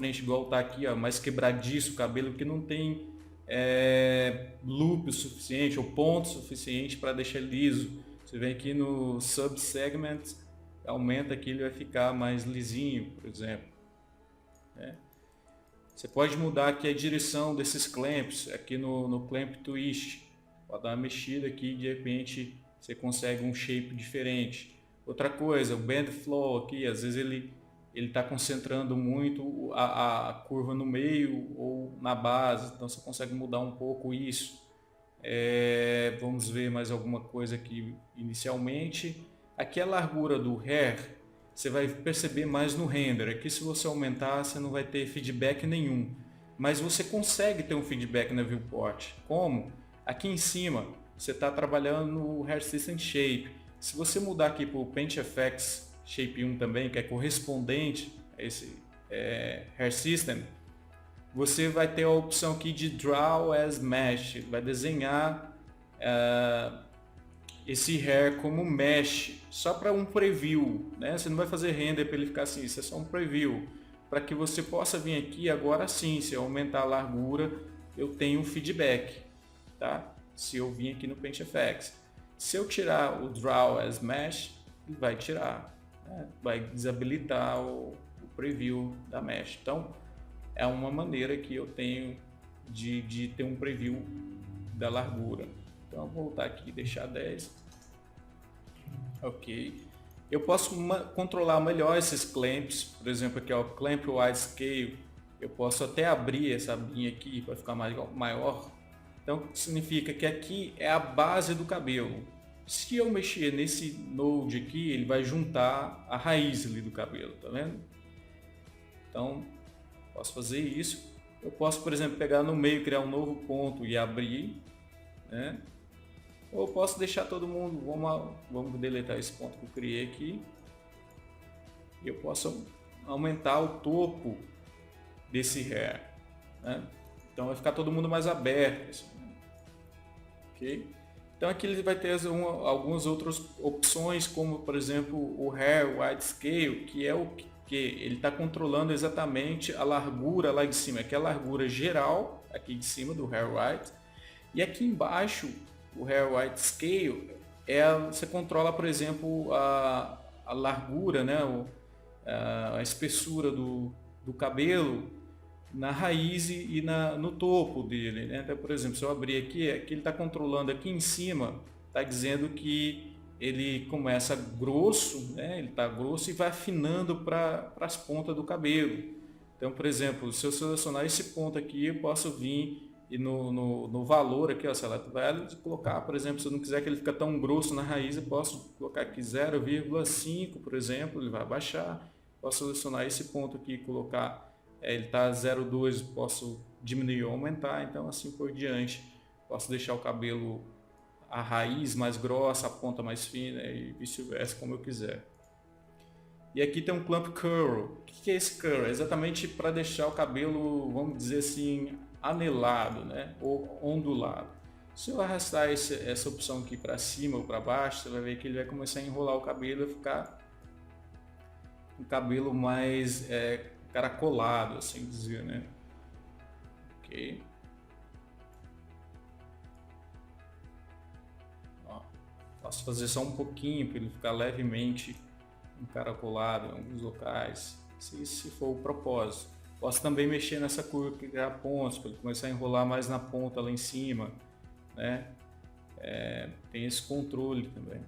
frente, igual tá aqui, ó, mais quebradiço o cabelo, que não tem loop o suficiente ou ponto suficiente para deixar liso. Você vem aqui no subsegment, aumenta aqui, ele vai ficar mais lisinho, por exemplo. Você pode mudar aqui a direção desses clamps, aqui no clamp twist. Pode dar uma mexida aqui e de repente você consegue um shape diferente. Outra coisa, o bend flow aqui, às vezes ele está concentrando muito a curva no meio ou na base, então você consegue mudar um pouco isso. Vamos ver mais alguma coisa aqui inicialmente. Aqui a largura do hair, você vai perceber mais no render. Aqui se você aumentar, você não vai ter feedback nenhum. Mas você consegue ter um feedback na viewport. Como? Aqui em cima, você está trabalhando no Hair System Shape. Se você mudar aqui para o Paint FX Shape 1 também, que é correspondente a esse Hair System, você vai ter a opção aqui de Draw as Mesh. Vai desenhar esse hair como mesh, só para um preview, né? Você não vai fazer render para ele ficar assim, isso é só um preview, para que você possa vir aqui agora sim, se eu aumentar a largura, eu tenho um feedback, tá? Se eu vir aqui no Paint FX, se eu tirar o Draw as Mesh, ele vai tirar, né? Vai desabilitar o preview da mesh. Então, é uma maneira que eu tenho de ter um preview da largura. Então, vou voltar aqui e deixar 10. Ok. Eu posso controlar melhor esses clamps. Por exemplo, aqui o Clamp Wide Scale. Eu posso até abrir essa abinha aqui para ficar maior. Então, significa que aqui é a base do cabelo. Se eu mexer nesse node aqui, ele vai juntar a raiz ali do cabelo, tá vendo? Então, posso fazer isso. Eu posso, por exemplo, pegar no meio, criar um novo ponto e abrir, né? Ou eu posso deixar todo mundo, vamos deletar esse ponto que eu criei aqui. Eu posso aumentar o topo desse hair, né? Então vai ficar todo mundo mais aberto, assim, né? Ok? Então aqui ele vai ter algumas outras opções, como por exemplo o Hair Wide Scale, que é o que ele está controlando exatamente a largura lá de cima, que é a largura geral aqui de cima do Hair Wide, e aqui embaixo o Hair Wide Scale você controla, por exemplo, a largura, né, a espessura do cabelo na raiz e no topo dele, né? Então, por exemplo, se eu abrir aqui ele está controlando aqui em cima, está dizendo que ele começa grosso, né? Ele está grosso e vai afinando para as pontas do cabelo. Então, por exemplo, se eu selecionar esse ponto aqui, eu posso vir e no valor aqui, ó, Select Value, colocar, por exemplo, se eu não quiser que ele fique tão grosso na raiz, eu posso colocar aqui 0,5, por exemplo, ele vai baixar. Posso selecionar esse ponto aqui e colocar, ele está 0,2, posso diminuir ou aumentar, então assim por diante. Posso deixar o cabelo, a raiz mais grossa, a ponta mais fina e vice-versa, como eu quiser. E aqui tem um Clamp Curl. O que é esse curl? É exatamente para deixar o cabelo, vamos dizer assim, anelado, né? Ou ondulado. Se eu arrastar essa opção aqui para cima ou para baixo, você vai ver que ele vai começar a enrolar o cabelo e ficar um cabelo mais caracolado, assim dizer, né? Ok. Ó, posso fazer só um pouquinho para ele ficar levemente encaracolado em alguns locais, se for o propósito. Posso também mexer nessa curva, criar pontos, para ele começar a enrolar mais na ponta lá em cima, né? Tem esse controle também.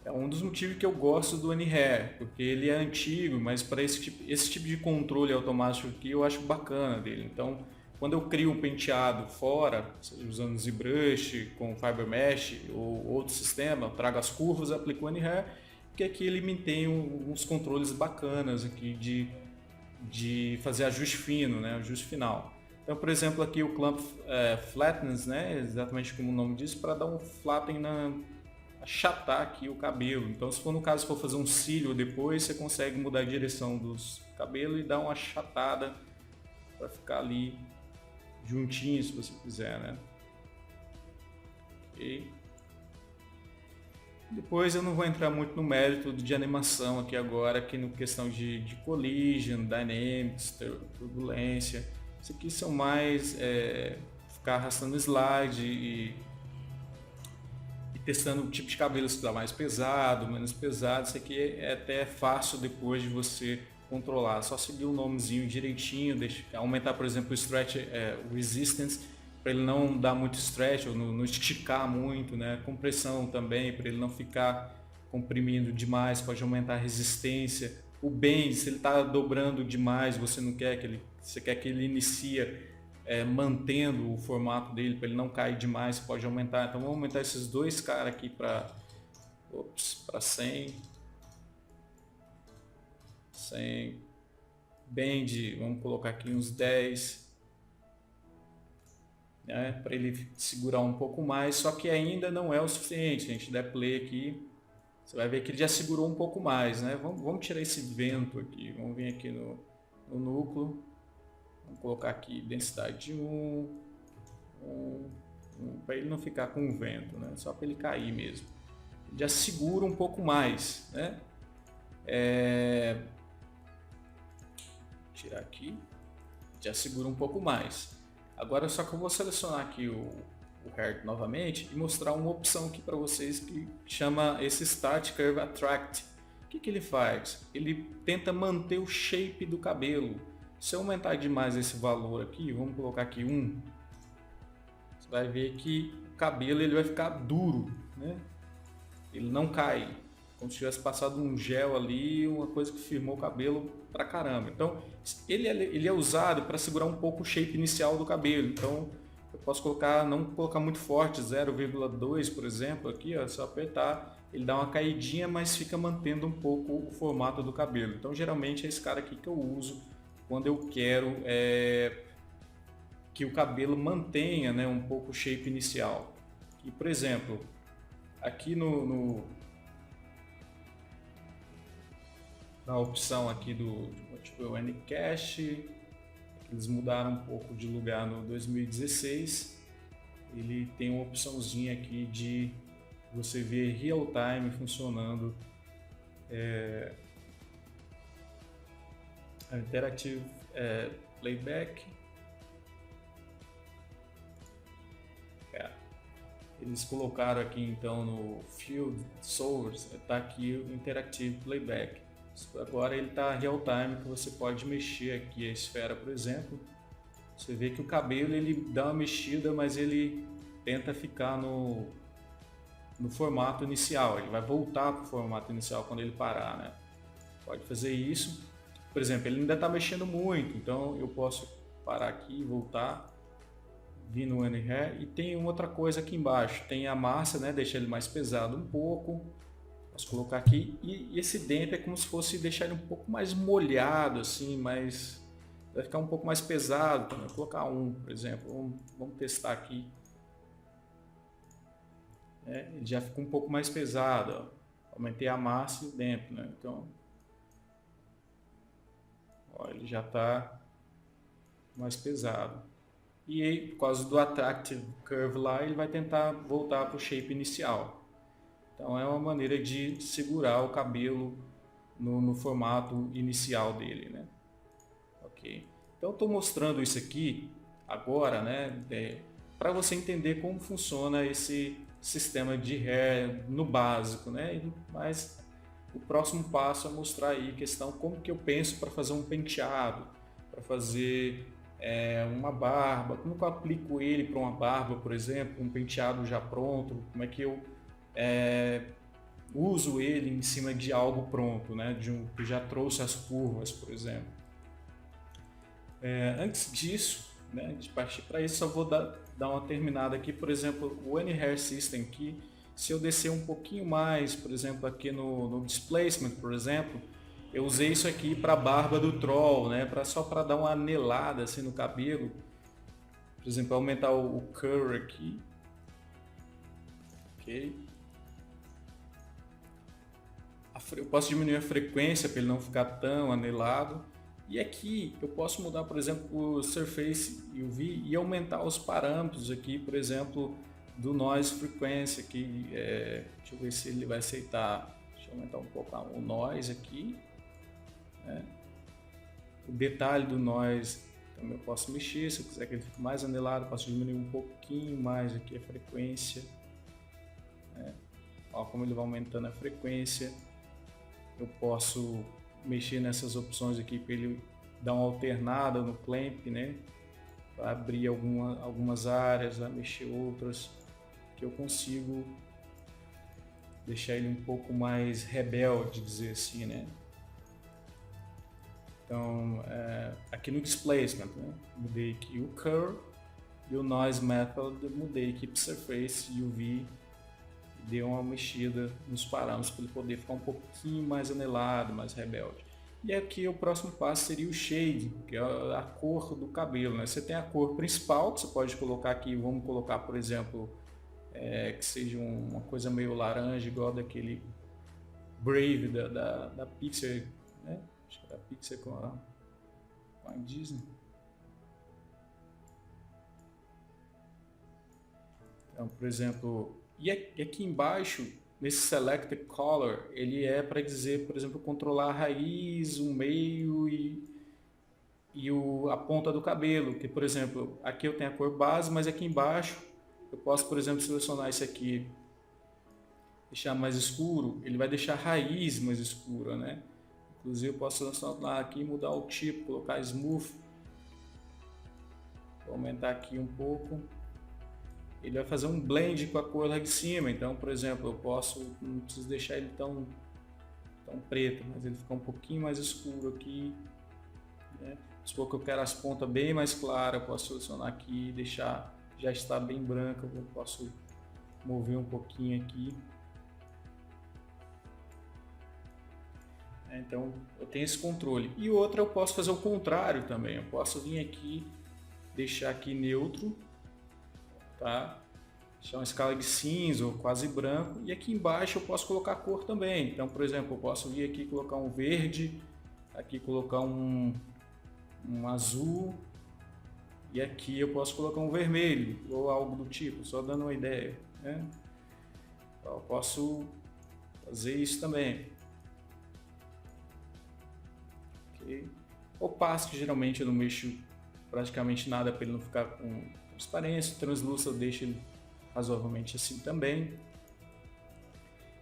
É um dos motivos que eu gosto do AnyHair, porque ele é antigo, mas para esse tipo de controle automático aqui eu acho bacana dele. Então, quando eu crio um penteado fora, usando ZBrush, com Fiber Mesh ou outro sistema, eu trago as curvas, aplico o AnyHair, que aqui ele me tem uns controles bacanas aqui de fazer ajuste fino, né, ajuste final. Então, por exemplo, aqui o Clamp Flatness, né, exatamente como o nome diz, para dar um flatten achatar aqui o cabelo. Então, se for no caso for fazer um cílio depois, você consegue mudar a direção dos cabelos e dar uma achatada para ficar ali juntinho, se você quiser, né? Ok. Depois eu não vou entrar muito no mérito de animação aqui agora, aqui no questão de collision, dynamics, turbulência. Isso aqui são mais ficar arrastando slide e testando o tipo de cabelo, se está mais pesado, menos pesado. Isso aqui é até fácil depois de você controlar. Só seguir o nomezinho direitinho, aumentar, por exemplo, o stretch resistance, para ele não dar muito stretch ou não esticar muito, né? Compressão também, para ele não ficar comprimindo demais, pode aumentar a resistência. O bend, se ele está dobrando demais, você não quer que ele, você quer que ele inicie mantendo o formato dele para ele não cair demais, você pode aumentar. Então vamos aumentar esses dois caras aqui para 100. Bend, vamos colocar aqui uns 10, né, para ele segurar um pouco mais, só que ainda não é o suficiente. Se a gente der play aqui, você vai ver que ele já segurou um pouco mais, né? Vamos tirar esse vento aqui, vamos vir aqui no núcleo, vamos colocar aqui densidade de 1, para ele não ficar com vento, né? Só para ele cair mesmo. Ele já segura um pouco mais, né? Tirar aqui, já segura um pouco mais. Agora só que eu vou selecionar aqui o Hair novamente e mostrar uma opção aqui para vocês que chama esse Start Curve Attract. O que ele faz? Ele tenta manter o shape do cabelo. Se eu aumentar demais esse valor aqui, vamos colocar aqui 1, você vai ver que o cabelo ele vai ficar duro, né? Ele não cai, como se tivesse passado um gel ali, uma coisa que firmou o cabelo pra caramba. Então ele é usado para segurar um pouco o shape inicial do cabelo. Então eu posso colocar, não colocar muito forte, 0,2 por exemplo, aqui, ó, só apertar, ele dá uma caidinha, mas fica mantendo um pouco o formato do cabelo. Então geralmente é esse cara aqui que eu uso quando eu quero que o cabelo mantenha, né, um pouco o shape inicial. E por exemplo, aqui na opção aqui do N-Cache, eles mudaram um pouco de lugar no 2016. Ele tem uma opçãozinha aqui de você ver real time funcionando, Interactive Playback. Eles colocaram aqui então no Field Source, está aqui o Interactive Playback. Agora ele está real time, que você pode mexer aqui a esfera, por exemplo. Você vê que o cabelo ele dá uma mexida, mas ele tenta ficar no formato inicial. Ele vai voltar para o formato inicial quando ele parar, né? Pode fazer isso. Por exemplo, ele ainda está mexendo muito, então eu posso parar aqui e voltar, vir no N-Hair. E tem outra coisa aqui embaixo, tem a massa, né? Deixa ele mais pesado um pouco. Posso colocar aqui, e esse dentro é como se fosse deixar ele um pouco mais molhado, assim, mas vai ficar um pouco mais pesado. Então, vou colocar 1, por exemplo, vamos testar aqui. Ele já ficou um pouco mais pesado, ó. Aumentei a massa e o dentro, né? Então, ó, ele já está mais pesado. E aí, por causa do Attractive Curve lá, ele vai tentar voltar para o shape inicial. Então é uma maneira de segurar o cabelo no formato inicial dele, né? Ok. Então estou mostrando isso aqui agora, né? Para você entender como funciona esse sistema de hair no básico, né? Mas o próximo passo é mostrar aí a questão como que eu penso para fazer um penteado, para fazer uma barba, como que eu aplico ele para uma barba, por exemplo, um penteado já pronto, como é que eu uso ele em cima de algo pronto, né? Que já trouxe as curvas, por exemplo. Antes disso, né, de partir para isso, só vou dar uma terminada aqui. Por exemplo, o N-Hair System aqui, se eu descer um pouquinho mais, por exemplo, aqui no Displacement, por exemplo, eu usei isso aqui para a barba do Troll, né? Só para dar uma anelada assim no cabelo. Por exemplo, aumentar o curl aqui. Ok. Eu posso diminuir a frequência para ele não ficar tão anelado. E aqui eu posso mudar, por exemplo, o Surface UV e aumentar os parâmetros aqui, por exemplo, do noise frequency aqui, deixa eu ver se ele vai aceitar. Deixa eu aumentar um pouco o noise aqui, né? O detalhe do noise também eu posso mexer, se eu quiser que ele fique mais anelado, eu posso diminuir um pouquinho mais aqui a frequência, né? Olha como ele vai aumentando a frequência. Eu posso mexer nessas opções aqui para ele dar uma alternada no clamp, né? Para abrir algumas áreas, a mexer outras, que eu consigo deixar ele um pouco mais rebelde, dizer assim, né? Então, aqui no displacement, né? Mudei aqui o curve e o noise method, mudei aqui para surface UV, deu uma mexida nos parâmetros para ele poder ficar um pouquinho mais anelado, mais rebelde. E aqui o próximo passo seria o shade, que é a cor do cabelo, né? Você tem a cor principal, que você pode colocar aqui, vamos colocar, por exemplo, que seja uma coisa meio laranja, igual daquele Brave da Pixar, né? Acho que é da Pixar com a Disney. Então, por exemplo, e aqui embaixo, nesse Select Color, ele é para dizer, por exemplo, controlar a raiz, o meio e a ponta do cabelo. Que, por exemplo, aqui eu tenho a cor base, mas aqui embaixo eu posso, por exemplo, selecionar esse aqui, deixar mais escuro, ele vai deixar a raiz mais escura, né? Inclusive eu posso selecionar aqui e mudar o tipo, colocar Smooth. Vou aumentar aqui um pouco. Ele vai fazer um blend com a cor lá de cima, então, por exemplo, eu posso, não preciso deixar ele tão preto, mas ele fica um pouquinho mais escuro aqui, né? Se for que eu quero as pontas bem mais claras, eu posso selecionar aqui e deixar, já está bem branca, eu posso mover um pouquinho aqui. Então, eu tenho esse controle. E outra, eu posso fazer o contrário também, eu posso vir aqui, deixar aqui neutro, tá? Deixar uma escala de cinza ou quase branco, e aqui embaixo eu posso colocar cor também. Então, por exemplo, eu posso vir aqui colocar um verde, aqui colocar um azul, e aqui eu posso colocar um vermelho ou algo do tipo, só dando uma ideia, né? Então, eu posso fazer isso também. Okay. Opaco, geralmente eu não mexo praticamente nada para ele não ficar com transparência. Translúcido eu deixo ele razoavelmente assim também.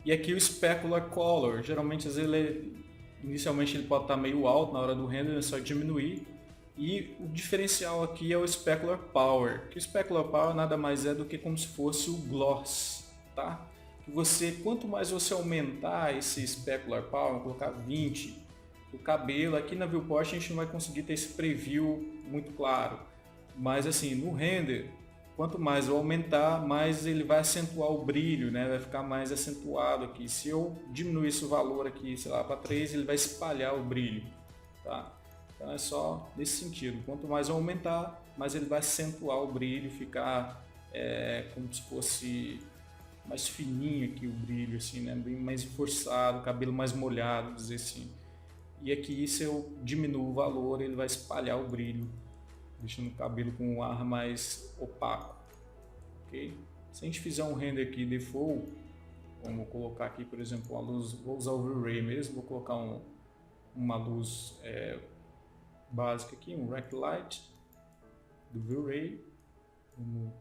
E aqui o Specular Color, geralmente às vezes inicialmente ele pode estar meio alto na hora do render, é só diminuir. E o diferencial aqui é o Specular Power, que o Specular Power nada mais é do que como se fosse o gloss, tá? Que quanto mais você aumentar esse Specular Power, colocar 20, o cabelo aqui na viewport a gente não vai conseguir ter esse preview muito claro, mas assim no render, quanto mais eu aumentar, mais ele vai acentuar o brilho, né? Vai ficar mais acentuado aqui. Se eu diminuir esse valor aqui, sei lá, para 3, ele vai espalhar o brilho, tá? Então é só nesse sentido. Quanto mais eu aumentar, mais ele vai acentuar o brilho, ficar como se fosse mais fininho aqui o brilho, assim, né? Bem mais forçado, cabelo mais molhado, dizer assim. E aqui, se eu diminuo o valor, ele vai espalhar o brilho, deixando o cabelo com um ar mais opaco, ok? Se a gente fizer um render aqui default, vamos colocar aqui, por exemplo, uma luz, vou usar o V-Ray mesmo, vou colocar uma luz básica aqui, um Rack Light do V-Ray, vamos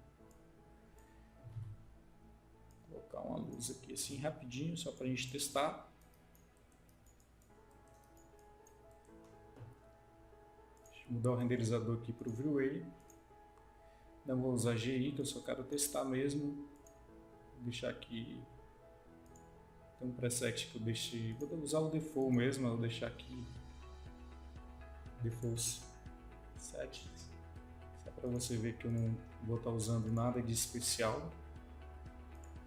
colocar uma luz aqui assim rapidinho, só para a gente testar. Mudar o renderizador aqui para o V-Ray. Não vou usar GI, que eu só quero testar mesmo. Vou deixar aqui. Tem um preset que eu deixei. Vou usar o default mesmo, vou deixar aqui. Default settings. Só para você ver que eu não vou estar usando nada de especial.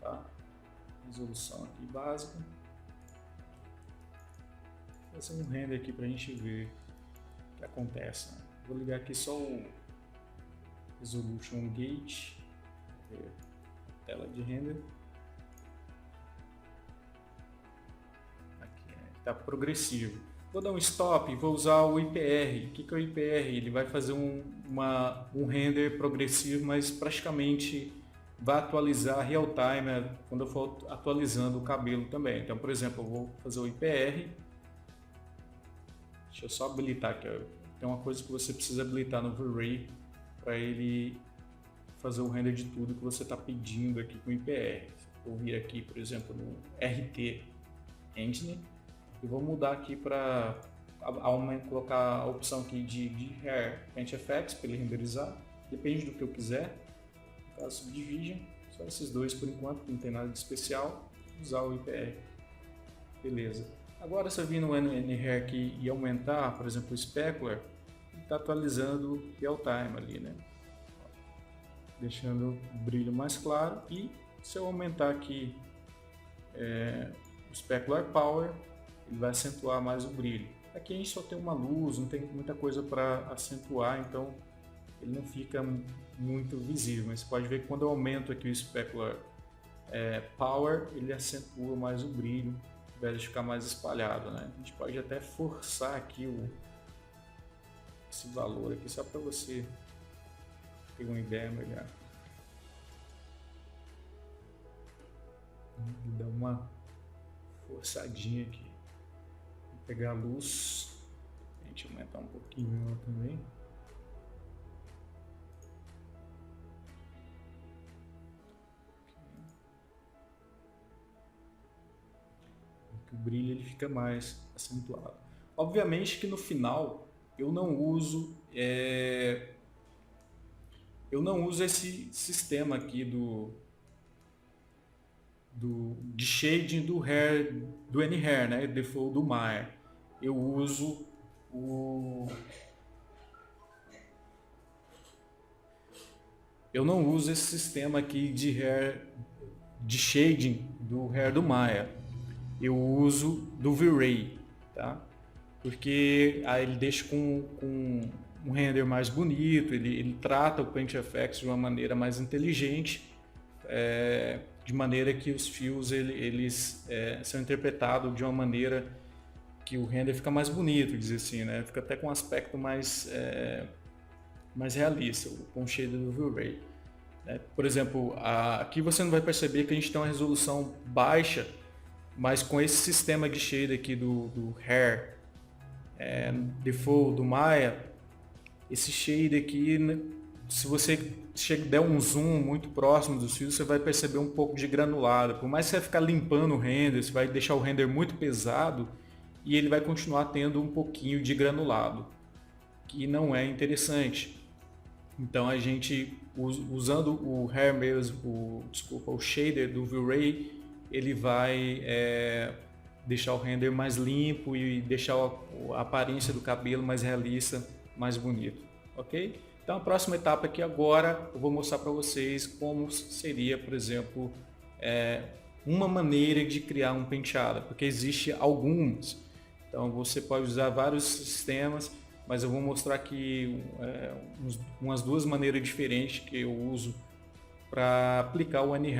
Tá? Resolução aqui básica. Vou fazer um render aqui para a gente ver que acontece, né? Vou ligar aqui só o Resolution Gate, tela de render. Aqui está progressivo. Vou dar um stop e vou usar o IPR. O que é o IPR? Ele vai fazer um render progressivo, mas praticamente vai atualizar real time quando eu for atualizando o cabelo também. Então, por exemplo, eu vou fazer o IPR. Deixa eu só habilitar aqui. Tem uma coisa que você precisa habilitar no V-Ray para ele fazer o render de tudo que você está pedindo aqui com o IPR. Vou vir aqui, por exemplo, no RT Engine e vou mudar aqui para colocar a opção aqui de Hair Paint Effects para ele renderizar. Depende do que eu quiser. No caso, Subdivision, só esses dois por enquanto, não tem nada de especial. Usar o IPR. Beleza. Agora, se eu vir no NHair aqui e aumentar, por exemplo, o Specular, ele está atualizando real time ali, né? Deixando o brilho mais claro. E se eu aumentar aqui o Specular Power, ele vai acentuar mais o brilho. Aqui a gente só tem uma luz, não tem muita coisa para acentuar, então ele não fica muito visível. Mas você pode ver que quando eu aumento aqui o Specular Power, ele acentua mais o brilho, ao invés de ficar mais espalhado, né? A gente pode até forçar aqui esse valor aqui, só para você ter uma ideia melhor. Vou dar uma forçadinha aqui. Vou pegar a luz, a gente aumentar um pouquinho ela também. O brilho ele fica mais acentuado. Obviamente que no final eu não uso esse sistema aqui de shading do NHair, né? Default do Maya. Eu uso eu não uso esse sistema aqui de shading do Hair do Maya. Eu uso do V-Ray, tá? Porque aí ele deixa com um render mais bonito, ele trata o Paint Effects de uma maneira mais inteligente, de maneira que os fios eles são interpretados de uma maneira que o render fica mais bonito, dizer assim, né? Fica até com um aspecto mais realista, com o shader do V-Ray. Por exemplo, aqui você não vai perceber que a gente tem uma resolução baixa, mas com esse sistema de shader aqui do Hair Default do Maya, esse shader aqui, né, se você der um zoom muito próximo dos fios, você vai perceber um pouco de granulado. Por mais que você vai ficar limpando o render, você vai deixar o render muito pesado e ele vai continuar tendo um pouquinho de granulado, que não é interessante. Então a gente, usando o Hair mesmo, o shader do V-Ray, ele vai deixar o render mais limpo e deixar a aparência do cabelo mais realista, mais bonito, ok? Então a próxima etapa aqui agora eu vou mostrar para vocês como seria, por exemplo, uma maneira de criar um penteado, porque existe algumas. Então você pode usar vários sistemas, mas eu vou mostrar aqui umas duas maneiras diferentes que eu uso para aplicar o NHair